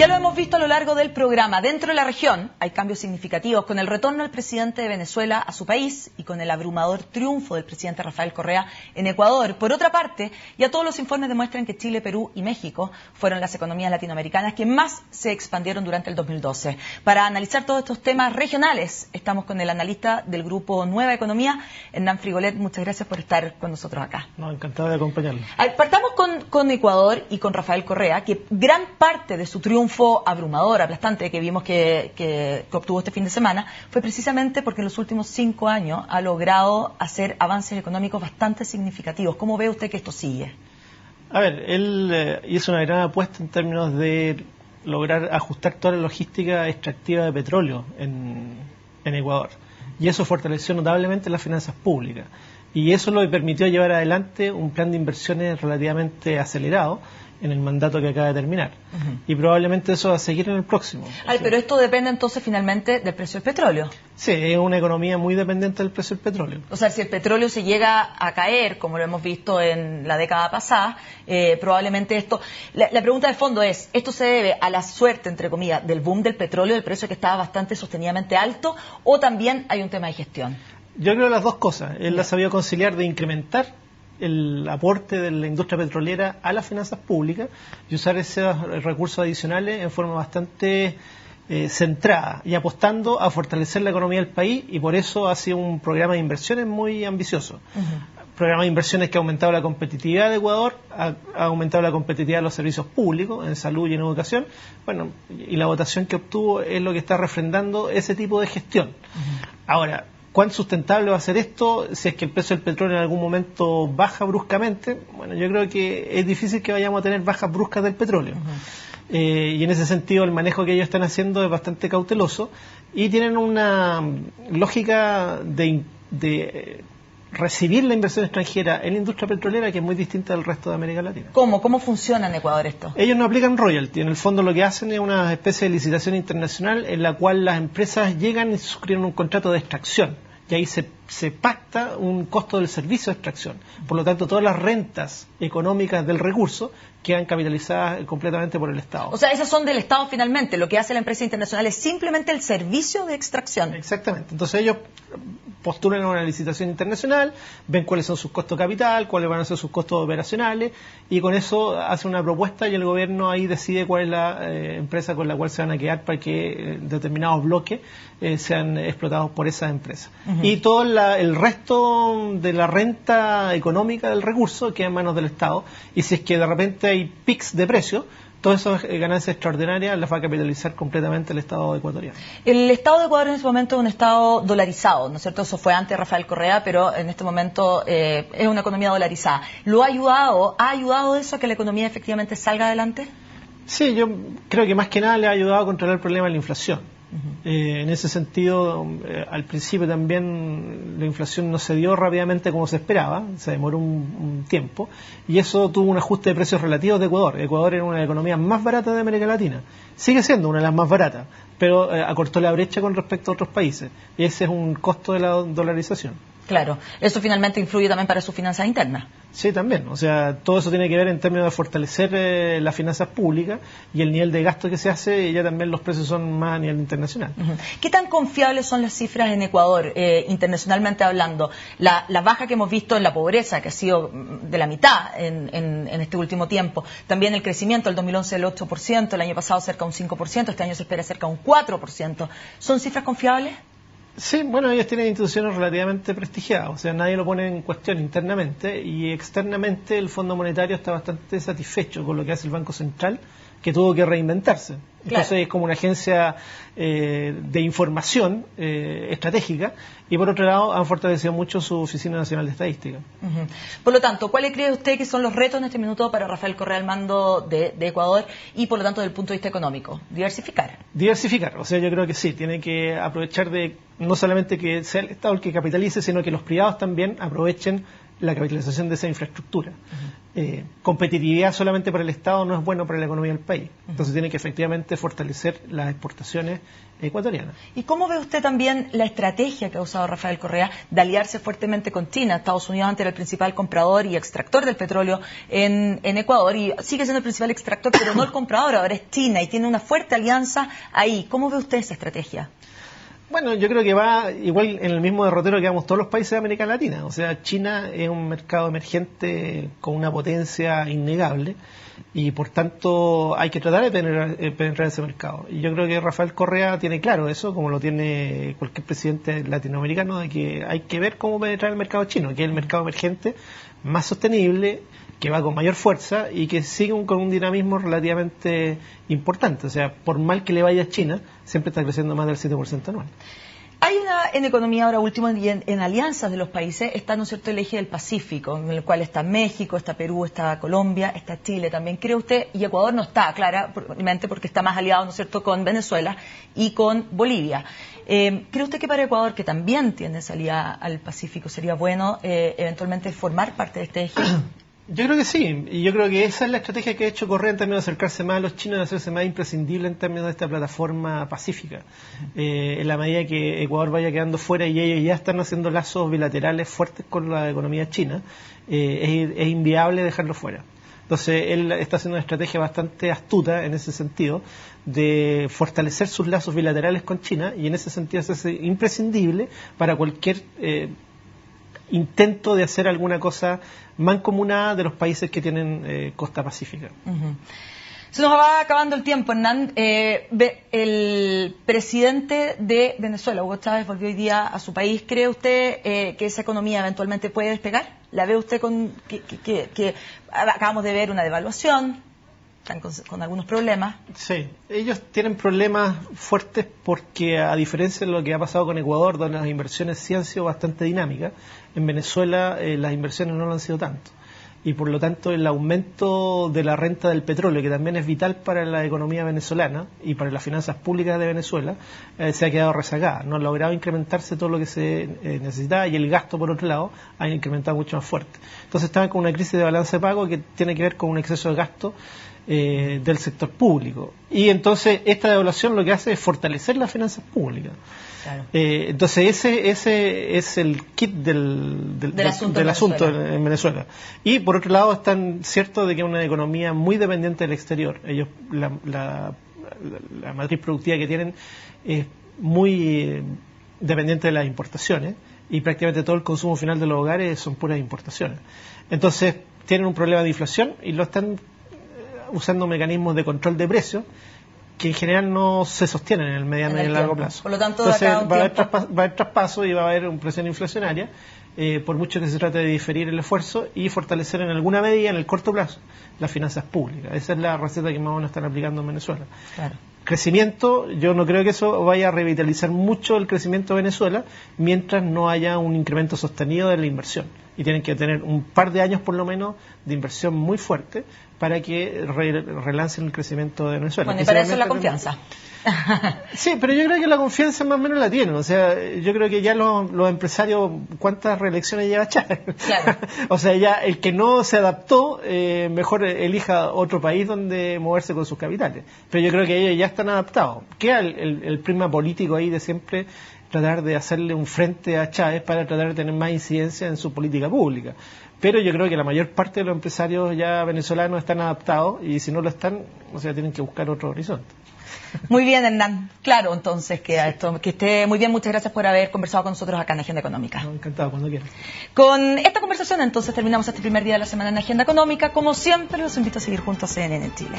Ya lo hemos visto a lo largo del programa. Dentro de la región hay cambios significativos con el retorno del presidente de Venezuela a su país y con el abrumador triunfo del presidente Rafael Correa en Ecuador. Por otra parte, ya todos los informes demuestran que Chile, Perú y México fueron las economías latinoamericanas que más se expandieron durante el 2012. Para analizar todos estos temas regionales, estamos con el analista del grupo Nueva Economía, Hernán Frigolet. Muchas gracias por estar con nosotros acá. No, encantado de acompañarlo. Partamos con Ecuador y con Rafael Correa, que gran parte de su triunfo abrumador, aplastante, que vimos que obtuvo este fin de semana, fue precisamente porque en los últimos 5 años ha logrado hacer avances económicos bastante significativos. ¿Cómo ve usted que esto sigue? A ver, él hizo una gran apuesta en términos de lograr ajustar toda la logística extractiva de petróleo en Ecuador. Y eso fortaleció notablemente las finanzas públicas. Y eso le permitió llevar adelante un plan de inversiones relativamente acelerado en el mandato que acaba de terminar. Y probablemente eso va a seguir en el próximo. Pero esto depende entonces finalmente del precio del petróleo. Sí, es una economía muy dependiente del precio del petróleo. O sea, si el petróleo se llega a caer, como lo hemos visto en la década pasada, probablemente esto... La pregunta de fondo es, ¿esto se debe a la suerte, entre comillas, del boom del petróleo, del precio que estaba bastante sostenidamente alto, o también hay un tema de gestión? Yo creo las dos cosas. Él la sabía conciliar de incrementar el aporte de la industria petrolera a las finanzas públicas y usar esos recursos adicionales en forma bastante centrada y apostando a fortalecer la economía del país, y por eso ha sido un programa de inversiones muy ambicioso. Programa de inversiones que ha aumentado la competitividad de Ecuador, ha aumentado la competitividad de los servicios públicos en salud y en educación. Bueno, y la votación que obtuvo es lo que está refrendando ese tipo de gestión. Ahora, ¿cuán sustentable va a ser esto si es que el precio del petróleo en algún momento baja bruscamente? Bueno, yo creo que es difícil que vayamos a tener bajas bruscas del petróleo. Y en ese sentido el manejo que ellos están haciendo es bastante cauteloso y tienen una lógica de recibir la inversión extranjera en la industria petrolera que es muy distinta del resto de América Latina. ¿Cómo funciona en Ecuador esto? Ellos no aplican royalty. En el fondo lo que hacen es una especie de licitación internacional en la cual las empresas llegan y suscriben un contrato de extracción. Y ahí se pacta un costo del servicio de extracción. Por lo tanto, todas las rentas económicas del recurso quedan capitalizadas completamente por el Estado. O sea, esas son del Estado finalmente. Lo que hace la empresa internacional es simplemente el servicio de extracción. Exactamente. Entonces ellos postulan a una licitación internacional, ven cuáles son sus costos de capital, cuáles van a ser sus costos operacionales, y con eso hacen una propuesta y el gobierno ahí decide cuál es la empresa con la cual se van a quedar para que determinados bloques sean explotados por esas empresas. Y todo el resto de la renta económica del recurso queda en manos del Estado, y si es que de repente hay pics de precio, todas esas ganancias extraordinarias las va a capitalizar completamente el Estado ecuatoriano. El Estado de Ecuador en ese momento es un Estado dolarizado, ¿no es cierto? Eso fue antes de Rafael Correa, pero en este momento es una economía dolarizada. ¿Ha ayudado eso a que la economía efectivamente salga adelante? Sí, yo creo que más que nada le ha ayudado a controlar el problema de la inflación. En ese sentido, al principio también la inflación no se dio rápidamente como se esperaba, se demoró un tiempo, y eso tuvo un ajuste de precios relativos de Ecuador. Ecuador era una de las economías más baratas de América Latina, sigue siendo una de las más baratas, pero acortó la brecha con respecto a otros países, y ese es un costo de la dolarización. Claro, eso finalmente influye también para sus finanzas internas. Sí, también. O sea, todo eso tiene que ver en términos de fortalecer las finanzas públicas y el nivel de gasto que se hace, y ya también los precios son más a nivel internacional. ¿Qué tan confiables son las cifras en Ecuador, internacionalmente hablando? La baja que hemos visto en la pobreza, que ha sido de la mitad en este último tiempo. También el crecimiento, el 2011 del 8%, el año pasado cerca de un 5%, este año se espera cerca de un 4%. ¿Son cifras confiables? Sí, bueno, ellos tienen instituciones relativamente prestigiadas, o sea, nadie lo pone en cuestión internamente, y externamente el Fondo Monetario está bastante satisfecho con lo que hace el Banco Central, que tuvo que reinventarse. Entonces claro, es como una agencia de información estratégica, y por otro lado han fortalecido mucho su Oficina Nacional de Estadística. Por lo tanto, ¿cuáles cree usted que son los retos en este minuto para Rafael Correa al mando de Ecuador, y por lo tanto desde el punto de vista económico? Diversificar, o sea, yo creo que sí, tiene que aprovechar de no solamente que sea el Estado el que capitalice, sino que los privados también aprovechen la capitalización de esa infraestructura. Competitividad solamente para el Estado no es bueno para la economía del país. Entonces tiene que efectivamente fortalecer las exportaciones ecuatorianas. ¿Y cómo ve usted también la estrategia que ha usado Rafael Correa de aliarse fuertemente con China? Estados Unidos antes era el principal comprador y extractor del petróleo en Ecuador y sigue siendo el principal extractor, pero no el comprador, ahora es China y tiene una fuerte alianza ahí. ¿Cómo ve usted esa estrategia? Bueno, yo creo que va igual en el mismo derrotero que vamos todos los países de América Latina. O sea, China es un mercado emergente con una potencia innegable y por tanto hay que tratar de penetrar ese mercado. Y yo creo que Rafael Correa tiene claro eso, como lo tiene cualquier presidente latinoamericano, de que hay que ver cómo penetrar el mercado chino, que es el mercado emergente más sostenible, que va con mayor fuerza y que sigue con un dinamismo relativamente importante. O sea, por mal que le vaya a China, siempre está creciendo más del 7% anual. Hay en economía ahora último en alianzas de los países, está, ¿no es cierto?, el eje del Pacífico, en el cual está México, está Perú, está Colombia, está Chile también. ¿Cree usted? Y Ecuador no está, claramente, porque está más aliado, ¿no es cierto?, con Venezuela y con Bolivia. ¿Cree usted que para Ecuador, que también tiene salida al Pacífico, sería bueno eventualmente formar parte de este eje? Yo creo que sí, y yo creo que esa es la estrategia que ha hecho Correa en términos de acercarse más a los chinos y de hacerse más imprescindible en términos de esta plataforma pacífica. En la medida que Ecuador vaya quedando fuera y ellos ya están haciendo lazos bilaterales fuertes con la economía china, es inviable dejarlo fuera. Entonces, él está haciendo una estrategia bastante astuta en ese sentido, de fortalecer sus lazos bilaterales con China y en ese sentido hacerse imprescindible para cualquier intento de hacer alguna cosa mancomunada de los países que tienen costa pacífica. Se nos va acabando el tiempo, Hernán. El presidente de Venezuela, Hugo Chávez, volvió hoy día a su país. ¿Cree usted que esa economía eventualmente puede despegar? ¿La ve usted con que acabamos de ver una devaluación? Están con algunos problemas. Sí, ellos tienen problemas fuertes porque, a diferencia de lo que ha pasado con Ecuador, donde las inversiones sí han sido bastante dinámicas, en Venezuela las inversiones no lo han sido tanto. Y por lo tanto el aumento de la renta del petróleo, que también es vital para la economía venezolana y para las finanzas públicas de Venezuela, se ha quedado rezagada. No ha logrado incrementarse todo lo que se necesitaba y el gasto, por otro lado, ha incrementado mucho más fuerte. Entonces estaban con una crisis de balance de pago que tiene que ver con un exceso de gasto del sector público. Y entonces esta devaluación lo que hace es fortalecer las finanzas públicas. Claro. Entonces ese es el kit del asunto en Venezuela. Y por otro lado están ciertos de que es una economía muy dependiente del exterior. Ellos la matriz productiva que tienen es muy dependiente de las importaciones y prácticamente todo el consumo final de los hogares son puras importaciones. Entonces tienen un problema de inflación y lo están usando mecanismos de control de precios que en general no se sostienen en el mediano y el largo plazo. Por lo tanto, entonces va a haber traspaso y va a haber una presión inflacionaria, por mucho que se trate de diferir el esfuerzo y fortalecer en alguna medida, en el corto plazo, las finanzas públicas. Esa es la receta que más o menos están aplicando en Venezuela. Claro. Crecimiento, yo no creo que eso vaya a revitalizar mucho el crecimiento de Venezuela mientras no haya un incremento sostenido de la inversión. Y tienen que tener un par de años por lo menos de inversión muy fuerte para que relancen el crecimiento de Venezuela. Bueno, y para eso es la confianza. Sí, pero yo creo que la confianza más o menos la tienen. O sea, yo creo que ya los empresarios, ¿cuántas reelecciones lleva Chávez? Claro. O sea, ya el que no se adaptó, mejor elija otro país donde moverse con sus capitales. Pero yo creo que ellos ya están adaptados. Queda el prisma político ahí de siempre tratar de hacerle un frente a Chávez para tratar de tener más incidencia en su política pública. Pero yo creo que la mayor parte de los empresarios ya venezolanos están adaptados y si no lo están, o sea, tienen que buscar otro horizonte. Muy bien, Hernán. Claro, entonces queda esto. Que esté muy bien. Muchas gracias por haber conversado con nosotros acá en Agenda Económica. No, encantado, cuando quieras. Con esta conversación, entonces, terminamos este primer día de la semana en Agenda Económica. Como siempre, los invito a seguir juntos a CNN en Chile.